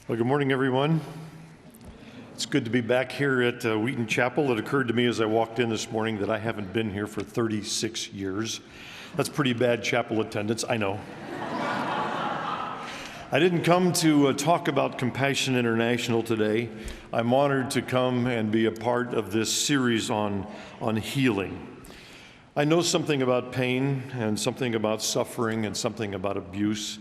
Well, good morning, everyone. It's good to be back here at Wheaton Chapel. It occurred to me as I walked in this morning that I haven't been here for 36 years. That's pretty bad chapel attendance, I know. I didn't come to talk about Compassion International today. I'm honored to come and be a part of this series on healing. I know something about pain and something about suffering and something about abuse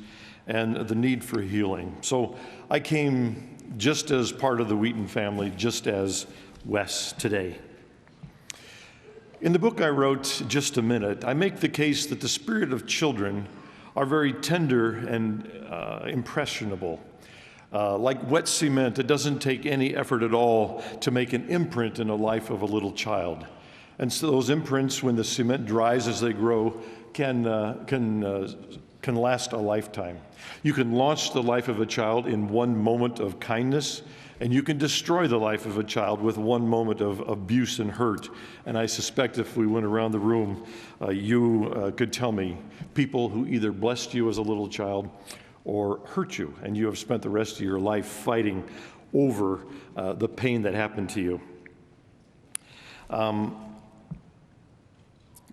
and the need for healing. So I came just as part of the Wheaton family, just as Wess today. In the book I wrote, Just a Minute, I make the case that the spirit of children are very tender and impressionable. Like wet cement, it doesn't take any effort at all to make an imprint in the life of a little child. And so those imprints, when the cement dries as they grow, can last a lifetime. You can launch the life of a child in one moment of kindness, and you can destroy the life of a child with one moment of abuse and hurt. And I suspect if we went around the room, you could tell me people who either blessed you as a little child or hurt you, and you have spent the rest of your life fighting over the pain that happened to you.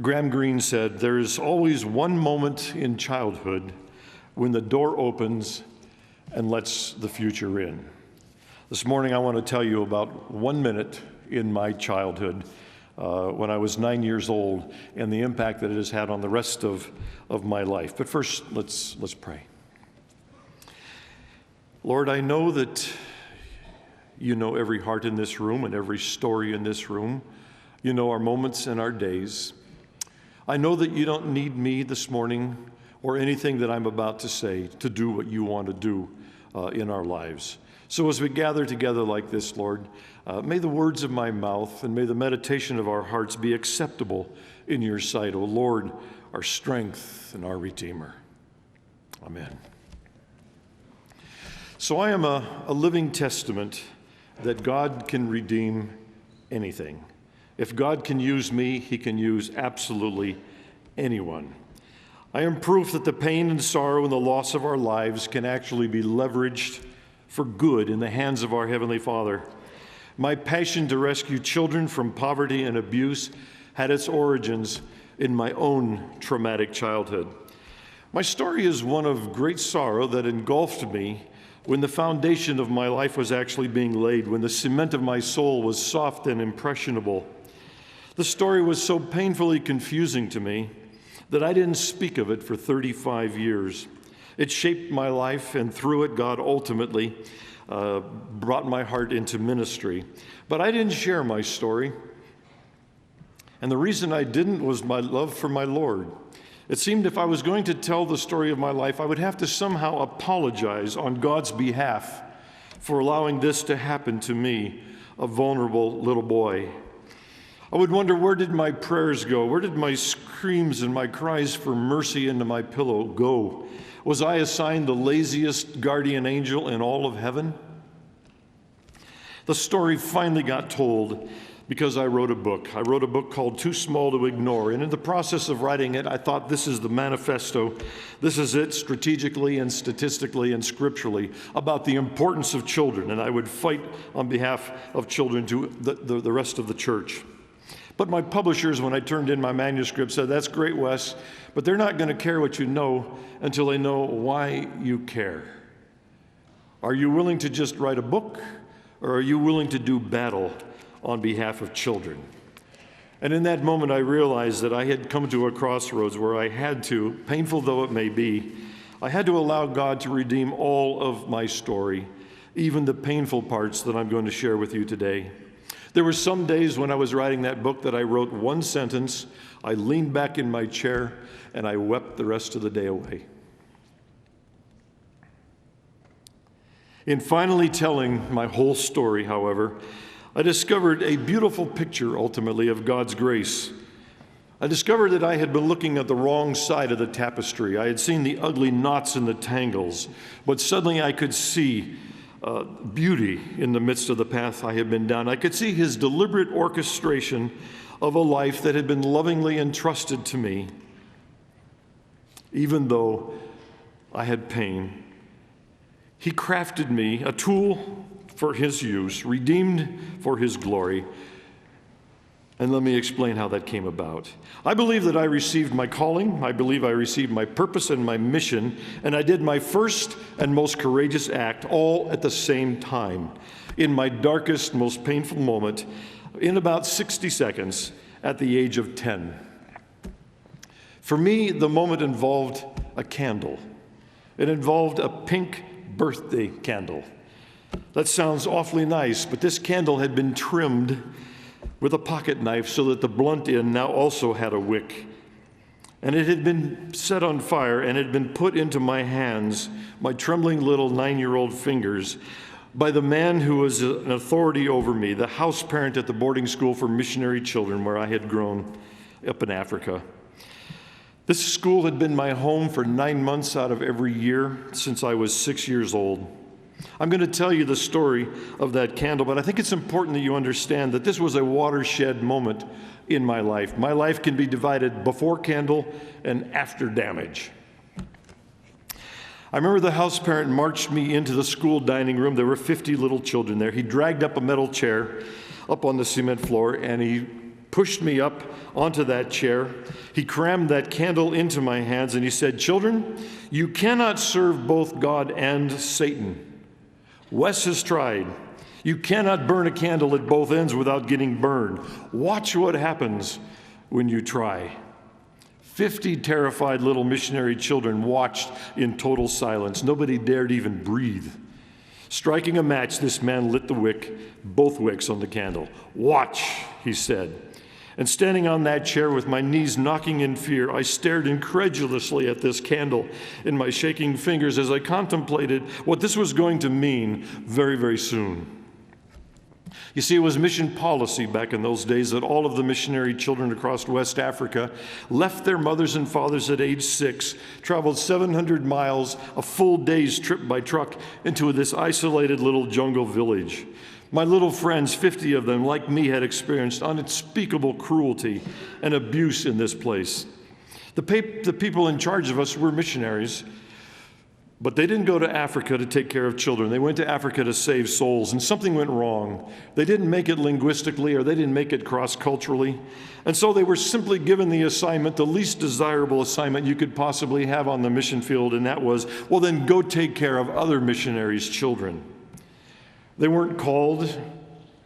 Graham Greene said, "There's always one moment in childhood when the door opens and lets the future in." This morning I want to tell you about 1 minute in my childhood when I was 9 years old and the impact that it has had on the rest of my life. But first, let's pray. Lord, I know that you know every heart in this room and every story in this room. You know our moments and our days. I know that you don't need me this morning or anything that I'm about to say to do what you want to do in our lives. So as we gather together like this, Lord, may the words of my mouth and may the meditation of our hearts be acceptable in your sight, O Lord, our strength and our Redeemer. Amen. So I am a living testament that God can redeem anything. If God can use me, he can use absolutely anyone. I am proof that the pain and sorrow and the loss of our lives can actually be leveraged for good in the hands of our Heavenly Father. My passion to rescue children from poverty and abuse had its origins in my own traumatic childhood. My story is one of great sorrow that engulfed me when the foundation of my life was actually being laid, when the cement of my soul was soft and impressionable. The story was so painfully confusing to me that I didn't speak of it for 35 years. It shaped my life, and through it, God ultimately brought my heart into ministry. But I didn't share my story, and the reason I didn't was my love for my Lord. It seemed if I was going to tell the story of my life, I would have to somehow apologize on God's behalf for allowing this to happen to me, a vulnerable little boy. I would wonder, where did my prayers go? Where did my screams and my cries for mercy into my pillow go? Was I assigned the laziest guardian angel in all of heaven? The story finally got told because I wrote a book. I wrote a book called Too Small to Ignore, and in the process of writing it, I thought this is the manifesto. This is it strategically and statistically and scripturally about the importance of children, and I would fight on behalf of children to the rest of the church. But my publishers, when I turned in my manuscript, said, "That's great, Wess, but they're not going to care what you know until they know why you care. Are you willing to just write a book, or are you willing to do battle on behalf of children?" And in that moment, I realized that I had come to a crossroads where I had to, painful though it may be, I had to allow God to redeem all of my story, even the painful parts that I'm going to share with you today. There were some days when I was writing that book that I wrote one sentence, I leaned back in my chair, and I wept the rest of the day away. In finally telling my whole story, however, I discovered a beautiful picture, ultimately, of God's grace. I discovered that I had been looking at the wrong side of the tapestry. I had seen the ugly knots and the tangles, but suddenly I could see beauty in the midst of the path I had been down. I could see his deliberate orchestration of a life that had been lovingly entrusted to me. Even though I had pain, He crafted me a tool for his use, redeemed for his glory. And let me explain how that came about. I believe that I received my calling. I believe I received my purpose and my mission, and I did my first and most courageous act all at the same time, in my darkest, most painful moment, in about 60 seconds at the age of 10. For me, the moment involved a candle. It involved a pink birthday candle. That sounds awfully nice, but this candle had been trimmed with a pocket knife so that the blunt end now also had a wick. And it had been set on fire and had been put into my hands, my trembling little 9-year-old fingers, by the man who was an authority over me, the house parent at the boarding school for missionary children where I had grown up in Africa. This school had been my home for 9 months out of every year since I was 6 years old. I'm going to tell you the story of that candle, but I think it's important that you understand that this was a watershed moment in my life. My life can be divided before candle and after damage. I remember the house parent marched me into the school dining room. There were 50 little children there. He dragged up a metal chair up on the cement floor, and he pushed me up onto that chair. He crammed that candle into my hands, and he said, "Children, you cannot serve both God and Satan. Wes has tried. You cannot burn a candle at both ends without getting burned. Watch what happens when you try." 50 terrified little missionary children watched in total silence. Nobody dared even breathe. Striking a match, this man lit the wick, both wicks on the candle. "Watch," he said. And standing on that chair with my knees knocking in fear, I stared incredulously at this candle in my shaking fingers as I contemplated what this was going to mean very, very soon. You see, it was mission policy back in those days that all of the missionary children across West Africa left their mothers and fathers at age 6, traveled 700 miles, a full day's trip by truck, into this isolated little jungle village. My little friends, 50 of them, like me, had experienced unspeakable cruelty and abuse in this place. The people in charge of us were missionaries, but they didn't go to Africa to take care of children. They went to Africa to save souls, and something went wrong. They didn't make it linguistically, or they didn't make it cross-culturally, and so they were simply given the assignment, the least desirable assignment you could possibly have on the mission field, and that was, well, then go take care of other missionaries' children. They weren't called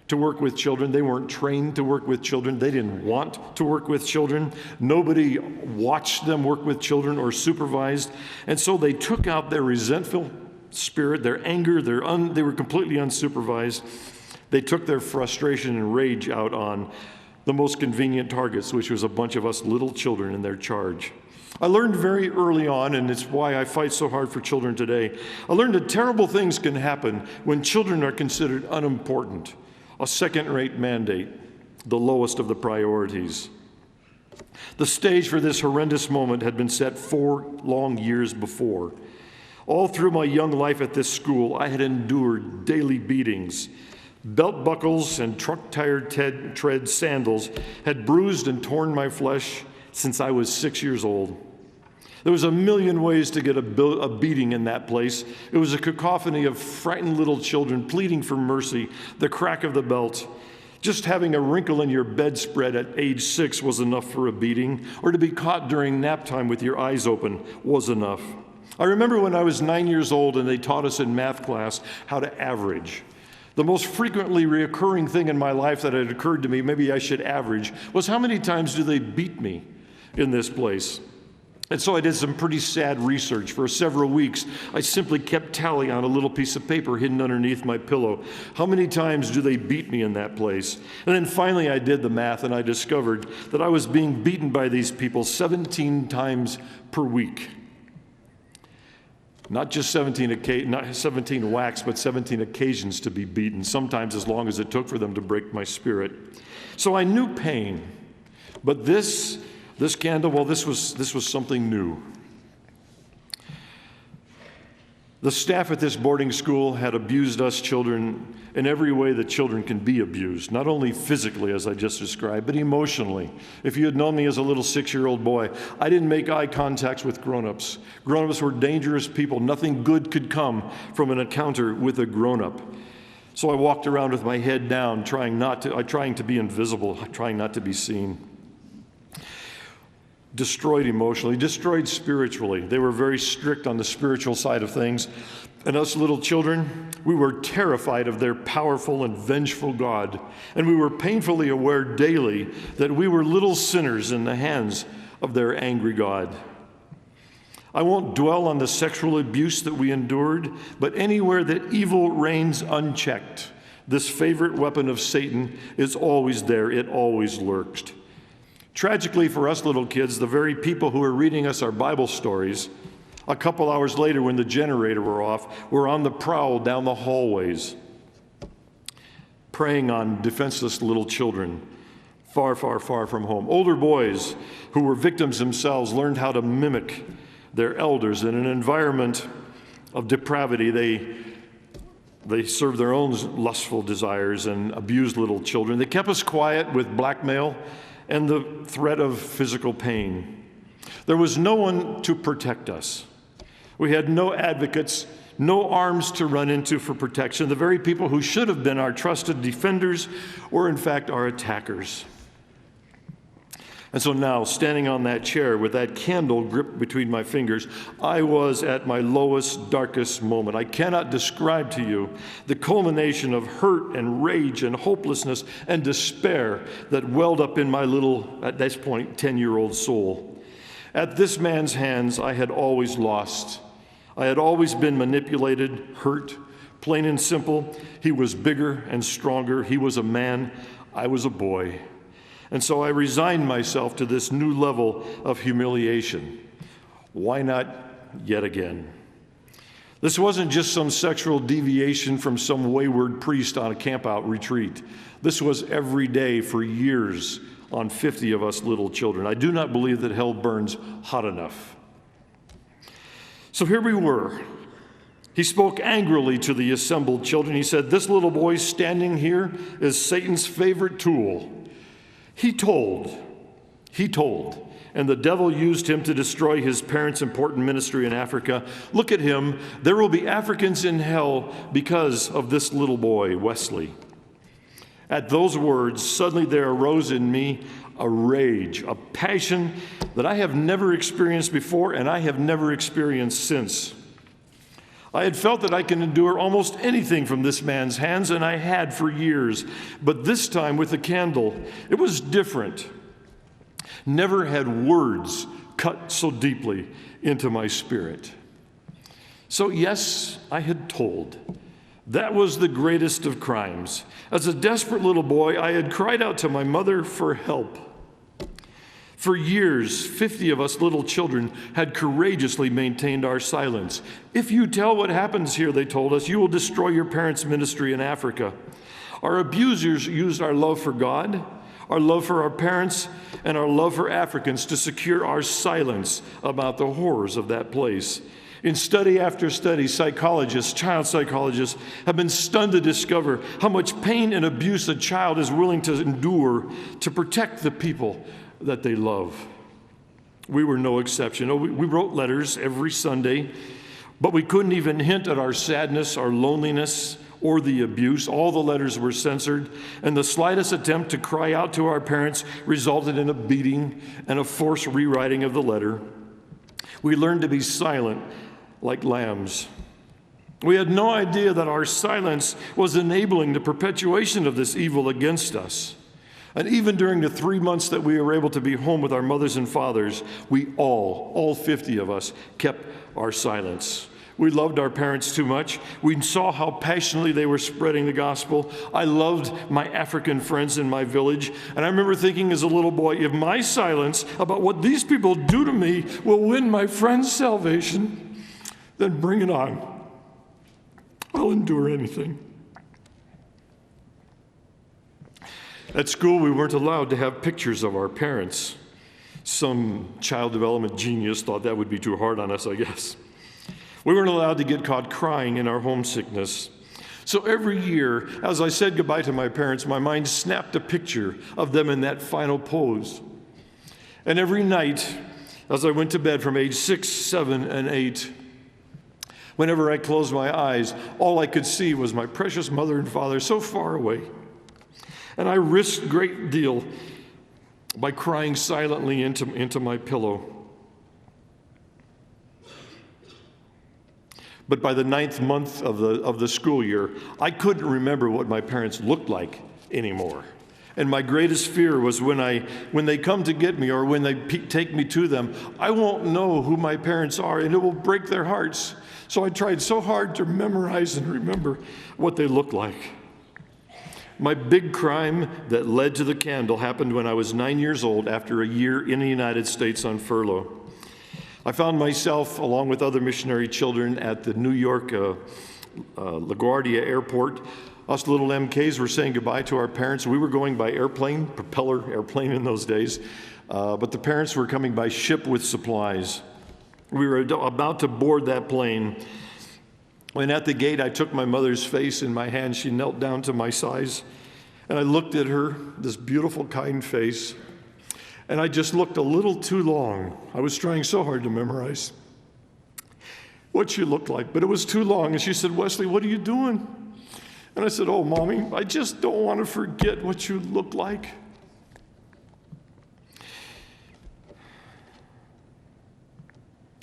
to work with children. They weren't trained to work with children. They didn't want to work with children. Nobody watched them work with children or supervised. And so they took out their resentful spirit, their anger, they were completely unsupervised. They took their frustration and rage out on the most convenient targets, which was a bunch of us little children in their charge. I learned very early on, and it's why I fight so hard for children today, I learned that terrible things can happen when children are considered unimportant, a second-rate mandate, the lowest of the priorities. The stage for this horrendous moment had been set 4 long years before. All through my young life at this school, I had endured daily beatings. Belt buckles and truck-tire tread sandals had bruised and torn my flesh since I was 6 years old. There was a million ways to get a beating in that place. It was a cacophony of frightened little children pleading for mercy, the crack of the belt. Just having a wrinkle in your bedspread at age 6 was enough for a beating, or to be caught during nap time with your eyes open was enough. I remember when I was 9 years old and they taught us in math class how to average. The most frequently recurring thing in my life that had occurred to me, maybe I should average, was how many times do they beat me in this place? And so I did some pretty sad research. For several weeks, I simply kept tally on a little piece of paper hidden underneath my pillow. How many times do they beat me in that place? And then finally I did the math, and I discovered that I was being beaten by these people 17 times per week. Not just 17 whacks, but 17 occasions to be beaten, sometimes as long as it took for them to break my spirit. So I knew pain, but this candle, well, this was something new. The staff at this boarding school had abused us children in every way that children can be abused, not only physically, as I just described, but emotionally. If you had known me as a little 6-year-old boy, I didn't make eye contacts with grown-ups. Grown-ups were dangerous people. Nothing good could come from an encounter with a grown-up. So I walked around with my head down, trying to be invisible, trying not to be seen. Destroyed emotionally, destroyed spiritually. They were very strict on the spiritual side of things. And us little children, we were terrified of their powerful and vengeful God. And we were painfully aware daily that we were little sinners in the hands of their angry God. I won't dwell on the sexual abuse that we endured, but anywhere that evil reigns unchecked, this favorite weapon of Satan is always there. It always lurks. Tragically for us little kids, the very people who are reading us our Bible stories, a couple hours later when the generator were off, were on the prowl down the hallways, preying on defenseless little children, far, far, far from home. Older boys who were victims themselves learned how to mimic their elders in an environment of depravity. They served their own lustful desires and abused little children. They kept us quiet with blackmail and the threat of physical pain. There was no one to protect us. We had no advocates, no arms to run into for protection. The very people who should have been our trusted defenders were in fact our attackers. And so now, standing on that chair with that candle gripped between my fingers, I was at my lowest, darkest moment. I cannot describe to you the culmination of hurt and rage and hopelessness and despair that welled up in my little, at this point, 10-year-old soul. At this man's hands, I had always lost. I had always been manipulated, hurt, plain and simple. He was bigger and stronger. He was a man. I was a boy. And so I resigned myself to this new level of humiliation. Why not yet again? This wasn't just some sexual deviation from some wayward priest on a camp-out retreat. This was every day for years on 50 of us little children. I do not believe that hell burns hot enough. So here we were. He spoke angrily to the assembled children. He said, "This little boy standing here is Satan's favorite tool. He told, and the devil used him to destroy his parents' important ministry in Africa. Look at him. There will be Africans in hell because of this little boy, Wesley." At those words, suddenly there arose in me a rage, a passion that I have never experienced before and I have never experienced since. I had felt that I can endure almost anything from this man's hands, and I had for years. But this time with the candle, it was different. Never had words cut so deeply into my spirit. So yes, I had told. That was the greatest of crimes. As a desperate little boy, I had cried out to my mother for help. For years, 50 of us little children had courageously maintained our silence. "If you tell what happens here," they told us, "you will destroy your parents' ministry in Africa." Our abusers used our love for God, our love for our parents, and our love for Africans to secure our silence about the horrors of that place. In study after study, psychologists, child psychologists, have been stunned to discover how much pain and abuse a child is willing to endure to protect the people that they love. We were no exception. We wrote letters every Sunday, but we couldn't even hint at our sadness, our loneliness, or the abuse. All the letters were censored, and the slightest attempt to cry out to our parents resulted in a beating and a forced rewriting of the letter. We learned to be silent like lambs. We had no idea that our silence was enabling the perpetuation of this evil against us. And even during the 3 months that we were able to be home with our mothers and fathers, we all 50 of us, kept our silence. We loved our parents too much. We saw how passionately they were spreading the gospel. I loved my African friends in my village. And I remember thinking as a little boy, if my silence about what these people do to me will win my friends' salvation, then bring it on. I'll endure anything. At school, we weren't allowed to have pictures of our parents. Some child development genius thought that would be too hard on us, I guess. We weren't allowed to get caught crying in our homesickness. So every year, as I said goodbye to my parents, my mind snapped a picture of them in that final pose. And every night, as I went to bed from age 6, 7, and 8, whenever I closed my eyes, all I could see was my precious mother and father so far away. And I risked a great deal by crying silently into my pillow. But by the 9th month of the school year, I couldn't remember what my parents looked like anymore. And my greatest fear was when they come to get me or when they take me to them, I won't know who my parents are and it will break their hearts. So I tried so hard to memorize and remember what they look like. My big crime that led to the candle happened when I was 9 years old after a year in the United States on furlough. I found myself, along with other missionary children, at the New York LaGuardia Airport. Us little MKs were saying goodbye to our parents. We were going by airplane, propeller airplane in those days, but the parents were coming by ship with supplies. We were about to board that plane. When at the gate, I took my mother's face in my hand. She knelt down to my size, and I looked at her, this beautiful, kind face. And I just looked a little too long. I was trying so hard to memorize what she looked like, but it was too long. And she said, "Wesley, what are you doing?" And I said, "Oh, Mommy, I just don't want to forget what you look like."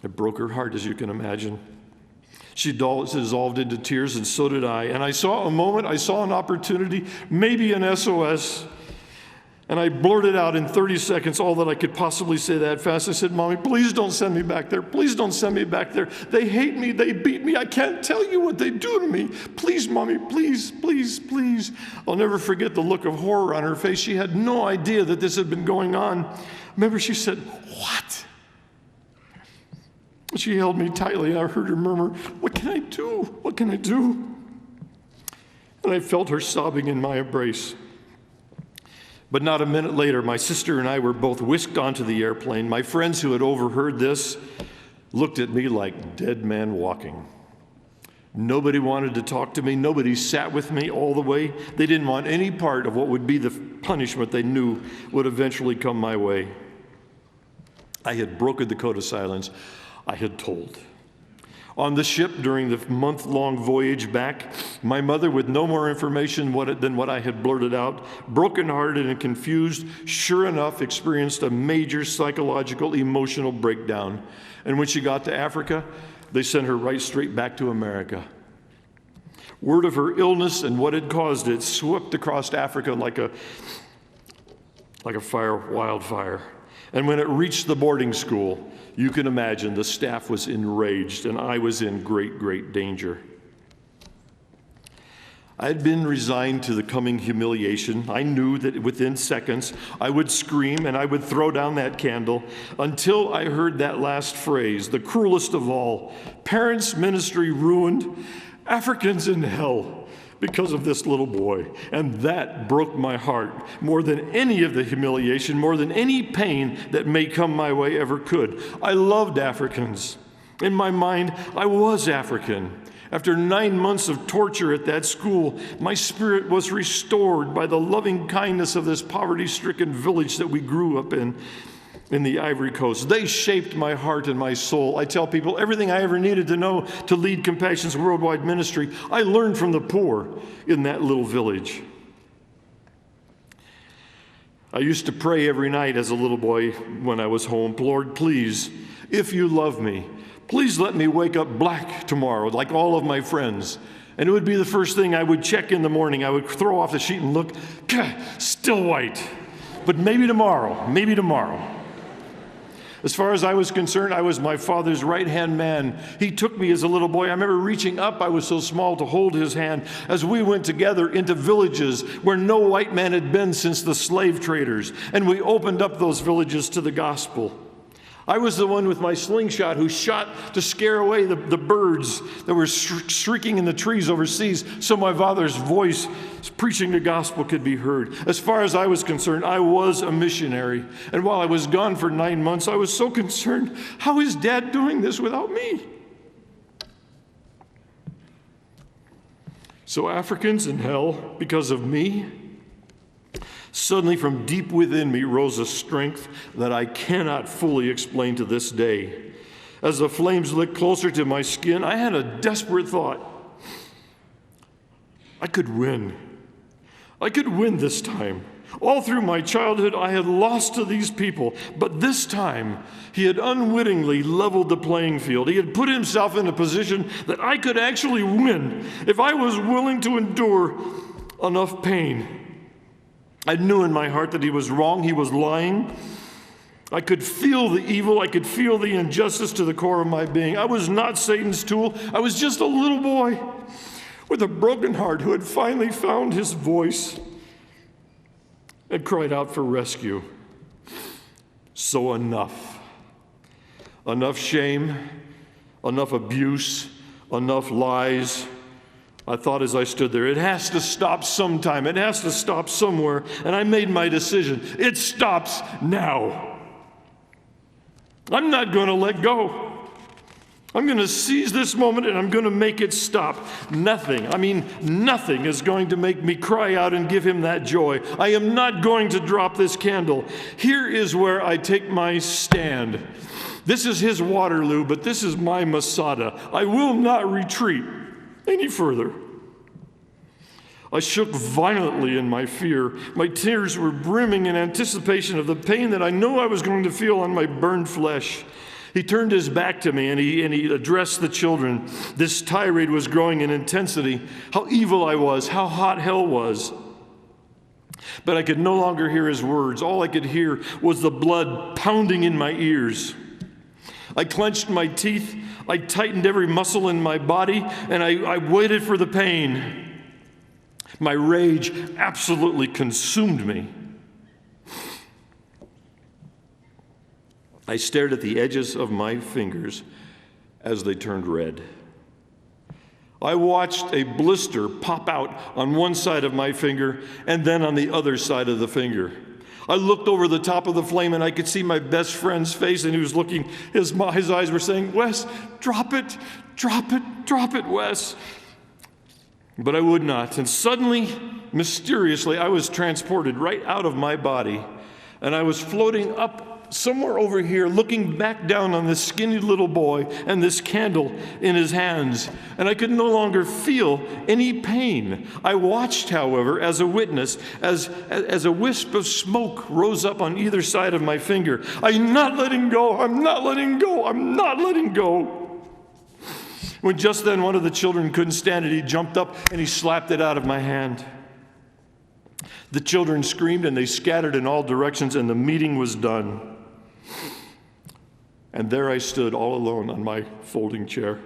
It broke her heart, as you can imagine. She dissolved into tears, and so did I. And I saw a moment, I saw an opportunity, maybe an SOS. And I blurted out in 30 seconds all that I could possibly say that fast. I said, "Mommy, please don't send me back there. Please don't send me back there. They hate me. They beat me. I can't tell you what they do to me. Please, Mommy, please, please, please." I'll never forget the look of horror on her face. She had no idea that this had been going on. Remember, she said, "What?" She held me tightly, and I heard her murmur, "What can I do? What can I do?" And I felt her sobbing in my embrace. But not a minute later, my sister and I were both whisked onto the airplane. My friends who had overheard this looked at me like dead men walking. Nobody wanted to talk to me. Nobody sat with me all the way. They didn't want any part of what would be the punishment they knew would eventually come my way. I had broken the code of silence. I had told. On the ship during the month-long voyage back, my mother, with no more information than what I had blurted out, brokenhearted and confused, sure enough experienced a major psychological, emotional breakdown. And when she got to Africa, they sent her right straight back to America. Word of her illness and what had caused it swept across Africa like a wildfire. And when it reached the boarding school, you can imagine the staff was enraged and I was in great, great danger. I had been resigned to the coming humiliation. I knew that within seconds I would scream and I would throw down that candle until I heard that last phrase, the cruelest of all: "Parents' ministry ruined, Africans in hell because of this little boy." And that broke my heart more than any of the humiliation, more than any pain that may come my way ever could. I loved Africans. In my mind, I was African. After 9 months of torture at that school, my spirit was restored by the loving kindness of this poverty-stricken village that we grew up in the Ivory Coast. They shaped my heart and my soul. I tell people everything I ever needed to know to lead Compassion's worldwide ministry, I learned from the poor in that little village. I used to pray every night as a little boy when I was home, "Lord, please, if you love me, please let me wake up black tomorrow like all of my friends." And it would be the first thing I would check in the morning. I would throw off the sheet and look, still white. But maybe tomorrow, maybe tomorrow. As far as I was concerned, I was my father's right-hand man. He took me as a little boy. I remember reaching up, I was so small, to hold his hand as we went together into villages where no white man had been since the slave traders. And we opened up those villages to the gospel. I was the one with my slingshot who shot to scare away the birds that were shrieking in the trees overseas so my father's voice preaching the gospel could be heard. As far as I was concerned, I was a missionary. And while I was gone for 9 months, I was so concerned, how is Dad doing this without me? So Africans in hell because of me? Suddenly from deep within me rose a strength that I cannot fully explain to this day. As the flames licked closer to my skin, I had a desperate thought. I could win. I could win this time. All through my childhood, I had lost to these people, but this time, he had unwittingly leveled the playing field. He had put himself in a position that I could actually win if I was willing to endure enough pain. I knew in my heart that he was wrong, he was lying. I could feel the evil, I could feel the injustice to the core of my being. I was not Satan's tool, I was just a little boy with a broken heart who had finally found his voice and cried out for rescue. So enough. Enough shame, enough abuse, enough lies. I thought as I stood there, it has to stop sometime. It has to stop somewhere. And I made my decision. It stops now. I'm not going to let go. I'm going to seize this moment and I'm going to make it stop. Nothing is going to make me cry out and give him that joy. I am not going to drop this candle. Here is where I take my stand. This is his Waterloo, but this is my Masada. I will not retreat any further. I shook violently in my fear. My tears were brimming in anticipation of the pain that I knew I was going to feel on my burned flesh. He turned his back to me and he addressed the children. This tirade was growing in intensity. How evil I was, how hot hell was. But I could no longer hear his words. All I could hear was the blood pounding in my ears. I clenched my teeth, I tightened every muscle in my body, and I waited for the pain. My rage absolutely consumed me. I stared at the edges of my fingers as they turned red. I watched a blister pop out on one side of my finger and then on the other side of the finger. I looked over the top of the flame and I could see my best friend's face, and he was looking, his eyes were saying, "Wes, drop it, Wes." But I would not. And suddenly, mysteriously, I was transported right out of my body, and I was floating up somewhere over here, looking back down on this skinny little boy and this candle in his hands, and I could no longer feel any pain. I watched, however, as a witness, as a wisp of smoke rose up on either side of my finger. I'm not letting go, I'm not letting go, I'm not letting go. When just then one of the children couldn't stand it, he jumped up and he slapped it out of my hand. The children screamed and they scattered in all directions, and the meeting was done. And there I stood all alone on my folding chair.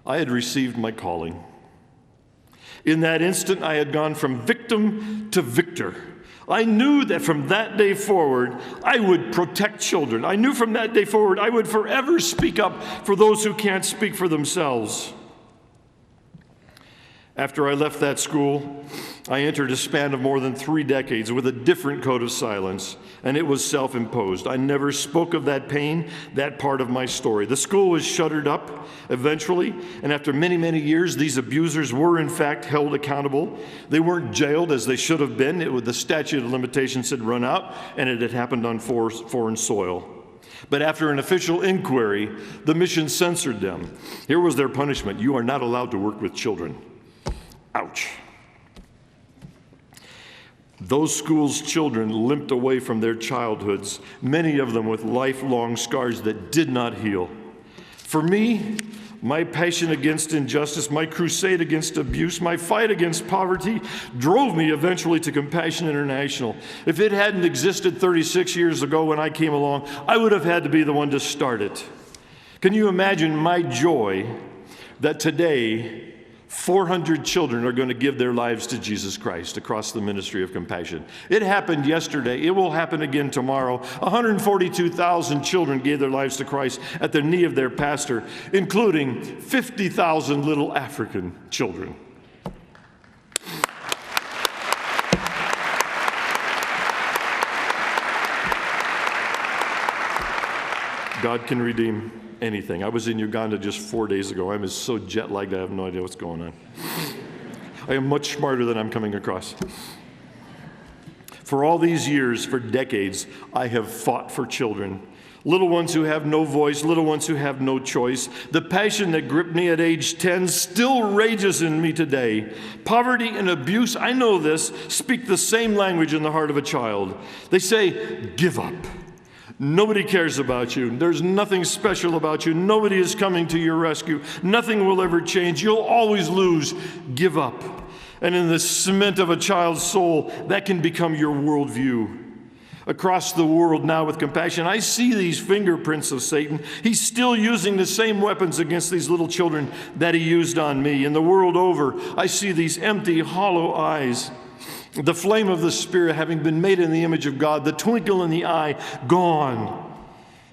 I had received my calling. In that instant, I had gone from victim to victor. I knew that from that day forward, I would protect children. I knew from that day forward, I would forever speak up for those who can't speak for themselves. After I left that school, I entered a span of more than 3 decades with a different code of silence, and it was self-imposed. I never spoke of that pain, that part of my story. The school was shuttered up eventually, and after many, many years, these abusers were in fact held accountable. They weren't jailed as they should have been. The statute of limitations had run out, and it had happened on foreign soil. But after an official inquiry, the mission censored them. Here was their punishment: you are not allowed to work with children. Ouch. Those schools' children limped away from their childhoods, many of them with lifelong scars that did not heal. For me, my passion against injustice, my crusade against abuse, my fight against poverty drove me eventually to Compassion International. If it hadn't existed 36 years ago when I came along, I would have had to be the one to start it. Can you imagine my joy that today 400 children are going to give their lives to Jesus Christ across the ministry of compassion? It happened yesterday. It will happen again tomorrow. 142,000 children gave their lives to Christ at the knee of their pastor, including 50,000 little African children. God can redeem anything. I was in Uganda just 4 days ago. I'm so jet-lagged, I have no idea what's going on. I am much smarter than I'm coming across. For all these years, for decades, I have fought for children. Little ones who have no voice, little ones who have no choice. The passion that gripped me at age 10 still rages in me today. Poverty and abuse, I know this, speak the same language in the heart of a child. They say, give up. Nobody cares about you. There's nothing special about you. Nobody is coming to your rescue. Nothing will ever change. You'll always lose. Give up. And in the cement of a child's soul, that can become your worldview. Across the world now with compassion, I see these fingerprints of Satan. He's still using the same weapons against these little children that he used on me. And the world over, I see these empty, hollow eyes. The flame of the Spirit having been made in the image of God, the twinkle in the eye gone,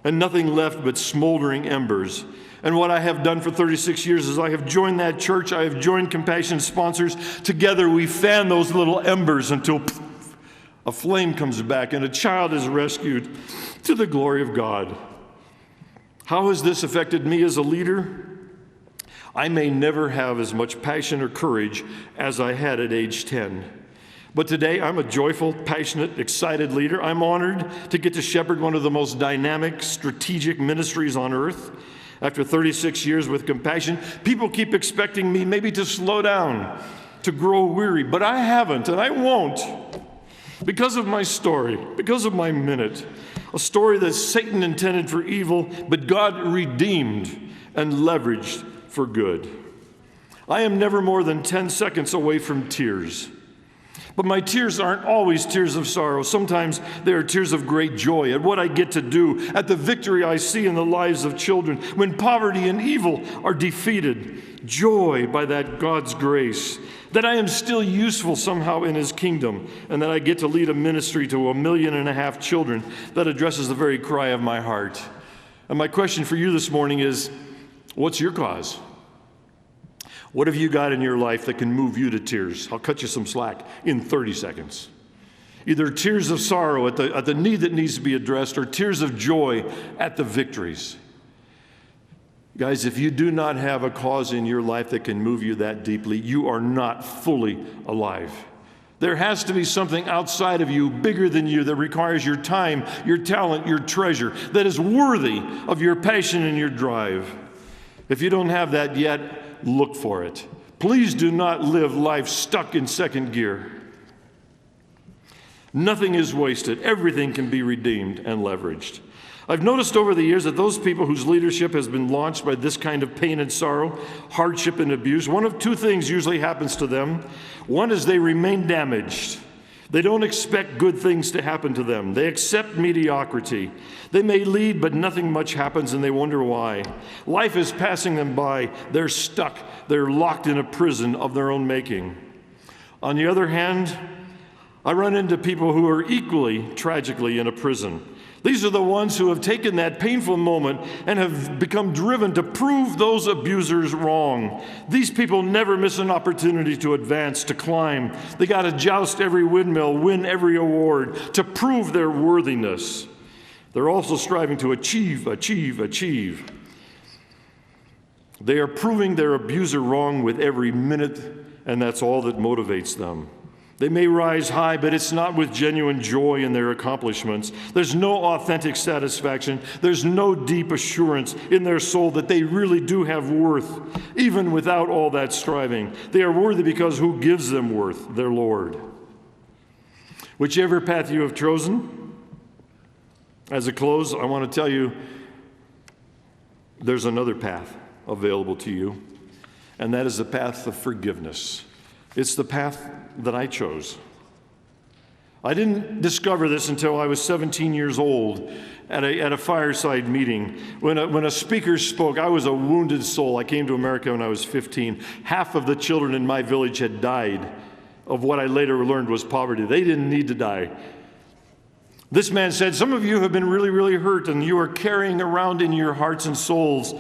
and nothing left but smoldering embers. And what I have done for 36 years is I have joined that church. I have joined Compassion sponsors. Together we fan those little embers until a flame comes back and a child is rescued to the glory of God. How has this affected me as a leader? I may never have as much passion or courage as I had at age 10. But today I'm a joyful, passionate, excited leader. I'm honored to get to shepherd one of the most dynamic, strategic ministries on earth. After 36 years with Compassion, people keep expecting me maybe to slow down, to grow weary, but I haven't and I won't. Because of my story, because of my minute, a story that Satan intended for evil, but God redeemed and leveraged for good. I am never more than 10 seconds away from tears. But my tears aren't always tears of sorrow. Sometimes they are tears of great joy at what I get to do, at the victory I see in the lives of children, when poverty and evil are defeated. Joy by that God's grace, that I am still useful somehow in His kingdom, and that I get to lead a ministry to 1.5 million children that addresses the very cry of my heart. And my question for you this morning is, what's your cause? What have you got in your life that can move you to tears? I'll cut you some slack in 30 seconds. Either tears of sorrow at the need that needs to be addressed, or tears of joy at the victories. Guys, if you do not have a cause in your life that can move you that deeply, you are not fully alive. There has to be something outside of you, bigger than you, that requires your time, your talent, your treasure, that is worthy of your passion and your drive. If you don't have that yet, look for it. Please do not live life stuck in second gear. Nothing is wasted. Everything can be redeemed and leveraged. I've noticed over the years that those people whose leadership has been launched by this kind of pain and sorrow, hardship and abuse, one of two things usually happens to them. One is they remain damaged. They don't expect good things to happen to them. They accept mediocrity. They may lead, but nothing much happens, and they wonder why. Life is passing them by. They're stuck. They're locked in a prison of their own making. On the other hand, I run into people who are equally tragically in a prison. These are the ones who have taken that painful moment and have become driven to prove those abusers wrong. These people never miss an opportunity to advance, to climb. They got to joust every windmill, win every award, to prove their worthiness. They're also striving to achieve. They are proving their abuser wrong with every minute, and that's all that motivates them. They may rise high, but it's not with genuine joy in their accomplishments. There's no authentic satisfaction. There's no deep assurance in their soul that they really do have worth, even without all that striving. They are worthy because who gives them worth? Their Lord. Whichever path you have chosen, as a close, I want to tell you there's another path available to you, and that is the path of forgiveness. It's the path that I chose. I didn't discover this until I was 17 years old at a fireside meeting. When a speaker spoke, I was a wounded soul. I came to America when I was 15. Half of the children in my village had died of what I later learned was poverty. They didn't need to die. This man said, some of you have been really, really hurt, and you are carrying around in your hearts and souls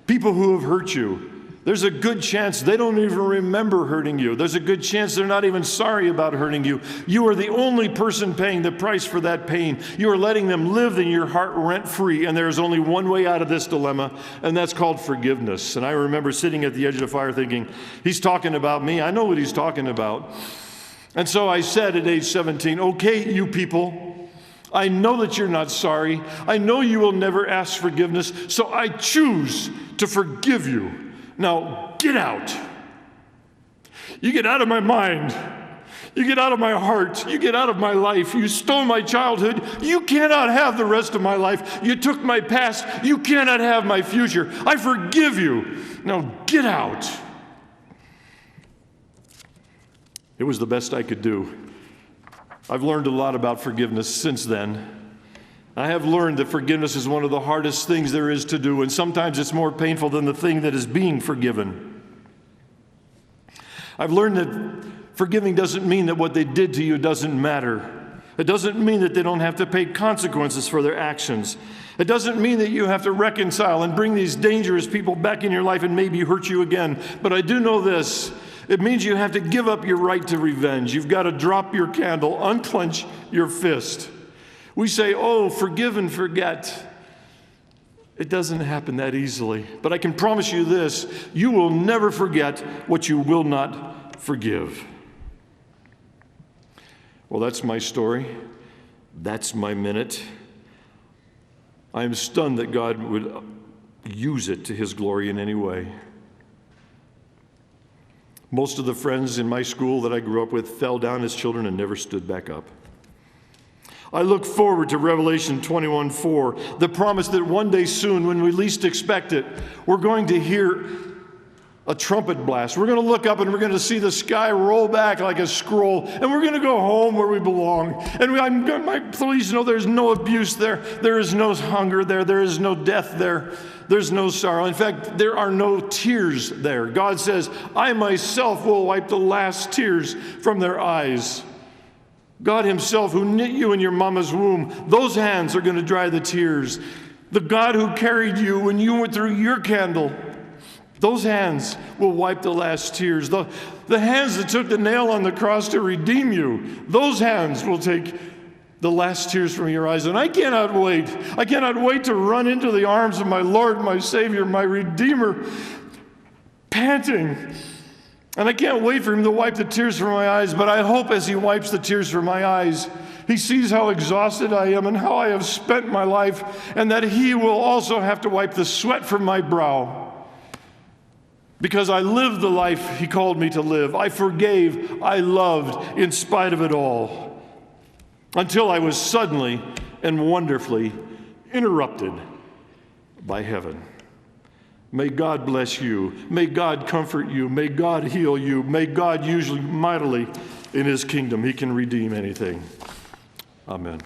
people who have hurt you. There's a good chance they don't even remember hurting you. There's a good chance they're not even sorry about hurting you. You are the only person paying the price for that pain. You are letting them live in your heart rent-free, and there's only one way out of this dilemma, and that's called forgiveness. And I remember sitting at the edge of the fire thinking, he's talking about me. I know what he's talking about. And so I said at age 17, okay, you people, I know that you're not sorry. I know you will never ask forgiveness, so I choose to forgive you. Now, get out. You get out of my mind. You get out of my heart. You get out of my life. You stole my childhood. You cannot have the rest of my life. You took my past. You cannot have my future. I forgive you. Now, get out. It was the best I could do. I've learned a lot about forgiveness since then. I have learned that forgiveness is one of the hardest things there is to do, and sometimes it's more painful than the thing that is being forgiven. I've learned that forgiving doesn't mean that what they did to you doesn't matter. It doesn't mean that they don't have to pay consequences for their actions. It doesn't mean that you have to reconcile and bring these dangerous people back in your life and maybe hurt you again. But I do know this. It means you have to give up your right to revenge. You've got to drop your candle, unclench your fist. We say, oh, forgive and forget. It doesn't happen that easily. But I can promise you this, you will never forget what you will not forgive. Well, that's my story. That's my minute. I am stunned that God would use it to his glory in any way. Most of the friends in my school that I grew up with fell down as children and never stood back up. I look forward to Revelation 21:4, the promise that one day soon, when we least expect it, we're going to hear a trumpet blast. We're going to look up and we're going to see the sky roll back like a scroll, and we're going to go home where we belong. And please know there's no abuse there. There is no hunger there. There is no death there. There's no sorrow. In fact, there are no tears there. God says, I myself will wipe the last tears from their eyes. God himself who knit you in your mama's womb, those hands are going to dry the tears. The God who carried you when you went through your candle, those hands will wipe the last tears. The hands that took the nail on the cross to redeem you, those hands will take the last tears from your eyes. And I cannot wait. I cannot wait to run into the arms of my Lord, my Savior, my Redeemer, panting. And I can't wait for him to wipe the tears from my eyes, but I hope as he wipes the tears from my eyes, he sees how exhausted I am and how I have spent my life, and that he will also have to wipe the sweat from my brow. Because I lived the life he called me to live. I forgave, I loved in spite of it all, until I was suddenly and wonderfully interrupted by heaven. May God bless you. May God comfort you. May God heal you. May God use you mightily in his kingdom. He can redeem anything. Amen.